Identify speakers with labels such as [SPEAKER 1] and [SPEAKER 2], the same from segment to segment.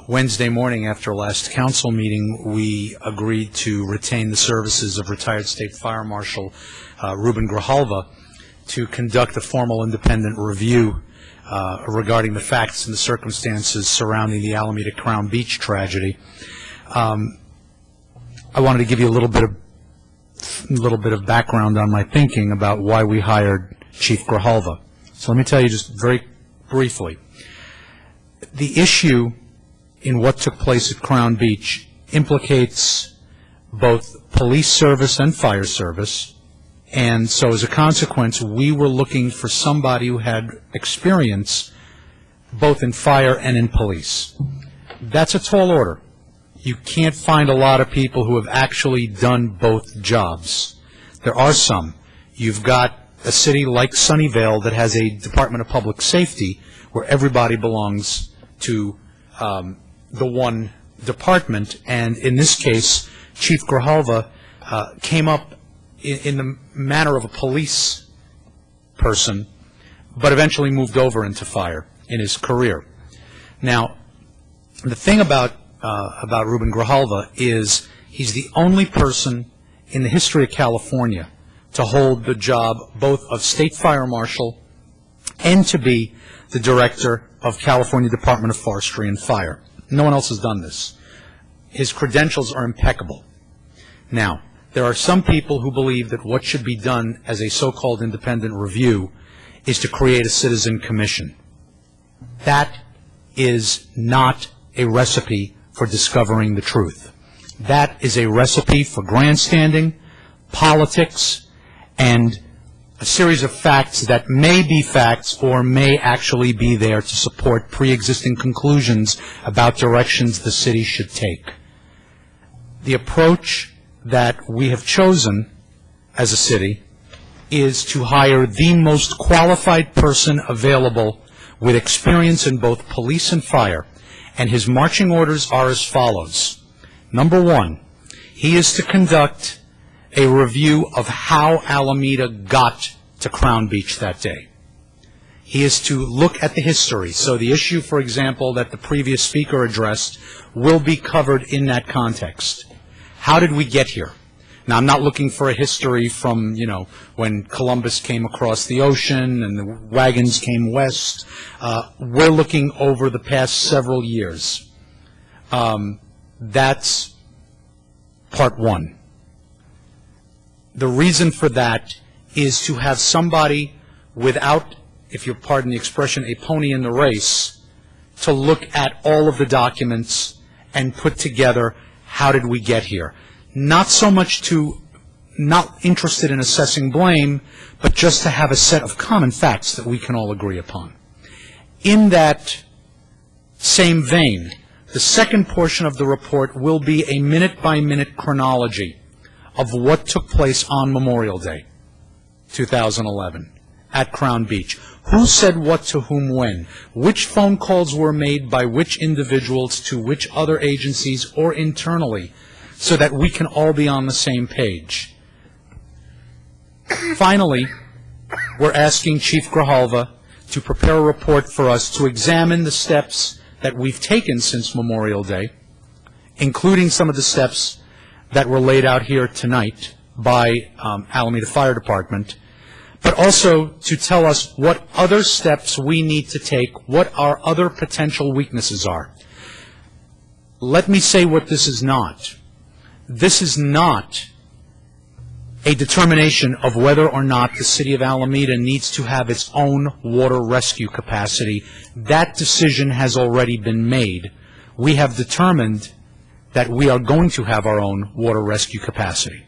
[SPEAKER 1] Wednesday morning after last council meeting, we agreed to retain the services of retired State Fire Marshal Ruben Grijalva to conduct a formal independent review regarding the facts and the circumstances surrounding the Alameda Crown Beach tragedy. I wanted to give you a little bit of background on my thinking about why we hired Chief Grijalva. So let me tell you just very briefly. The issue in what took place at Crown Beach implicates both police service and fire service, and so as a consequence, we were looking for somebody who had experience both in fire and in police. That's a tall order. You can't find a lot of people who have actually done both jobs. There are some. You've got a city like Sunnyvale that has a Department of Public Safety where everybody belongs to the one department, and in this case, Chief Grijalva came up in the manner of a police person, but eventually moved over into fire in his career. Now, the thing about Ruben Grijalva is he's the only person in the history of California to hold the job both of State Fire Marshal and to be the Director of California Department of Forestry and Fire. No one else has done this. His credentials are impeccable. Now, there are some people who believe that what should be done as a so-called independent review is to create a citizen commission. That is not a recipe for discovering the truth. That is a recipe for grandstanding, politics, and a series of facts that may be facts or may actually be there to support pre-existing conclusions about directions the city should take. The approach that we have chosen as a city is to hire the most qualified person available with experience in both police and fire, and his marching orders are as follows. Number one, he is to conduct a review of how Alameda got to Crown Beach that day. He is to look at the history. So the issue, for example, that the previous speaker addressed will be covered in that context. How did we get here? Now, I'm not looking for a history from, when Columbus came across the ocean and the wagons came west. We're looking over the past several years. That's part one. The reason for that is to have somebody without, if you'll pardon the expression, a pony in the race, to look at all of the documents and put together how did we get here. Not so much not interested in assessing blame, but just to have a set of common facts that we can all agree upon. In that same vein, the second portion of the report will be a minute-by-minute chronology of what took place on Memorial Day, 2011, at Crown Beach. Who said what to whom when? Which phone calls were made by which individuals to which other agencies or internally, so that we can all be on the same page. Finally, we're asking Chief Grijalva to prepare a report for us to examine the steps that we've taken since Memorial Day, including some of the steps that were laid out here tonight by Alameda Fire Department, but also to tell us what other steps we need to take, what our other potential weaknesses are. Let me say what this is not. This is not a determination of whether or not the city of Alameda needs to have its own water rescue capacity. That decision has already been made. We have determined that we are going to have our own water rescue capacity.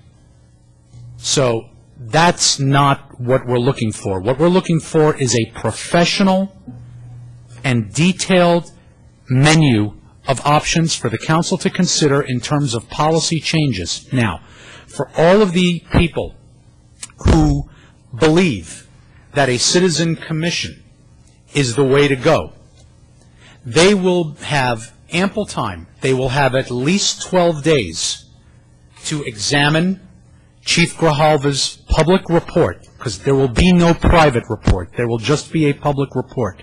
[SPEAKER 1] So that's not what we're looking for. What we're looking for is a professional and detailed menu of options for the council to consider in terms of policy changes. Now, for all of the people who believe that a citizen commission is the way to go, they will have ample time. They will have at least 12 days to examine Chief Grijalva's public report, because there will be no private report. There will just be a public report.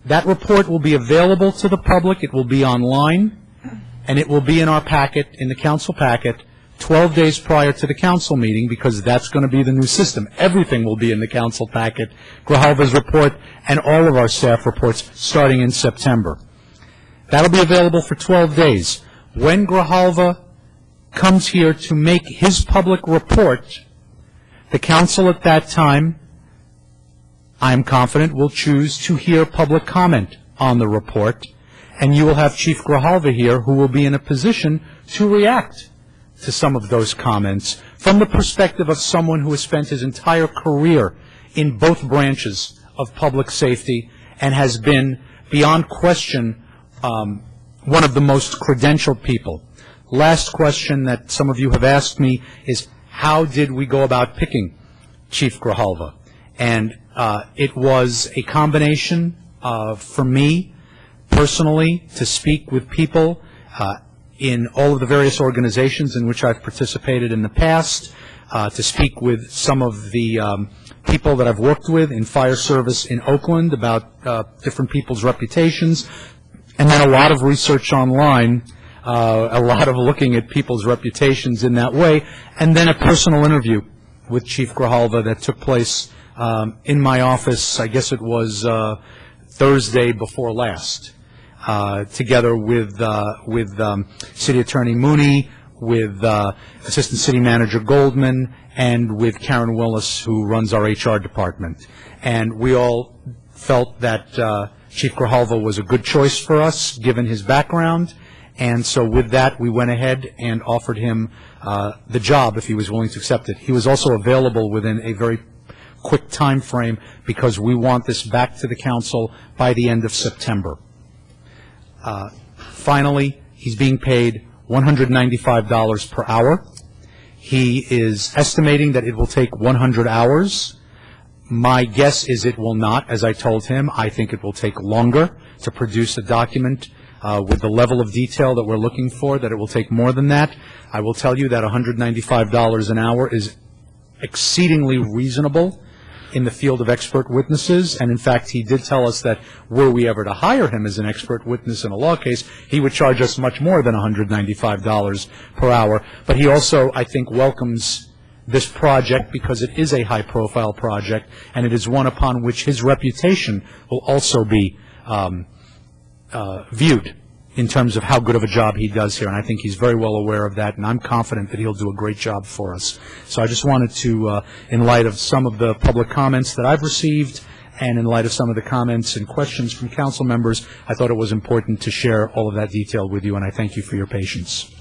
[SPEAKER 1] That report will be available to the public. It will be online, and it will be in our packet, in the council packet, 12 days prior to the council meeting, because that's going to be the new system. Everything will be in the council packet, Grijalva's report, and all of our staff reports starting in September. That'll be available for 12 days. When Grijalva comes here to make his public report, the council at that time, I am confident, will choose to hear public comment on the report, and you will have Chief Grijalva here who will be in a position to react to some of those comments from the perspective of someone who has spent his entire career in both branches of public safety and has been, beyond question, one of the most credentialed people. Last question that some of you have asked me is, how did we go about picking Chief Grijalva? And it was a combination for me, personally, to speak with people in all of the various organizations in which I've participated in the past, to speak with some of the people that I've worked with in fire service in Oakland about different people's reputations, and then a lot of research online, a lot of looking at people's reputations in that way, and then a personal interview with Chief Grijalva that took place in my office. I guess it was Thursday before last, together with City Attorney Mooney, with Assistant City Manager Goldman, and with Karen Willis, who runs our HR department. And we all felt that Chief Grijalva was a good choice for us, given his background. And so with that, we went ahead and offered him the job if he was willing to accept it. He was also available within a very quick time frame, because we want this back to the council by the end of September. Finally, he's being paid $195 per hour. He is estimating that it will take 100 hours. My guess is it will not, as I told him. I think it will take longer to produce a document with the level of detail that we're looking for, that it will take more than that. I will tell you that $195 an hour is exceedingly reasonable in the field of expert witnesses, and in fact he did tell us that were we ever to hire him as an expert witness in a law case, he would charge us much more than $195 per hour. But he also, I think, welcomes this project because it is a high-profile project, and it is one upon which his reputation will also be viewed in terms of how good of a job he does here, and I think he's very well aware of that, and I'm confident that he'll do a great job for us. So I just wanted to, in light of some of the public comments that I've received, and in light of some of the comments and questions from council members, I thought it was important to share all of that detail with you, and I thank you for your patience.